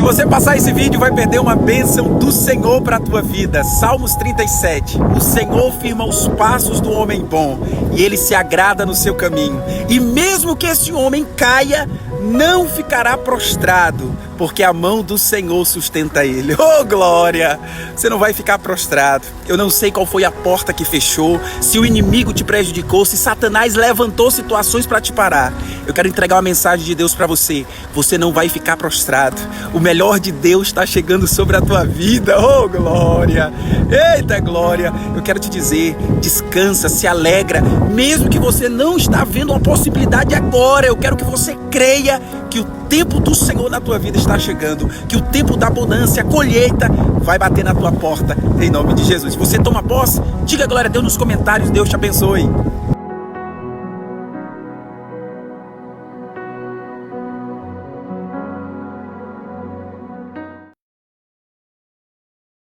Se você passar esse vídeo, vai perder uma bênção do Senhor para a tua vida. Salmos 37. O Senhor firma os passos do homem bom e ele se agrada no seu caminho. E mesmo que esse homem caia, não ficará prostrado, porque a mão do Senhor sustenta ele. Oh, glória! Você não vai ficar prostrado. Eu não sei qual foi a porta que fechou, se o inimigo te prejudicou, se Satanás levantou situações para te parar. Eu quero entregar uma mensagem de Deus para você. Você não vai ficar prostrado. O melhor de Deus está chegando sobre a tua vida. Oh, glória! Eita, glória! Eu quero te dizer, descansa, se alegra, mesmo que você não está vendo uma possibilidade agora. Eu quero que você creia que o tempo do Senhor na tua vida está chegando, que o tempo da abundância, a colheita vai bater na tua porta, em nome de Jesus. Se você toma posse, diga glória a Deus nos comentários. Deus te abençoe.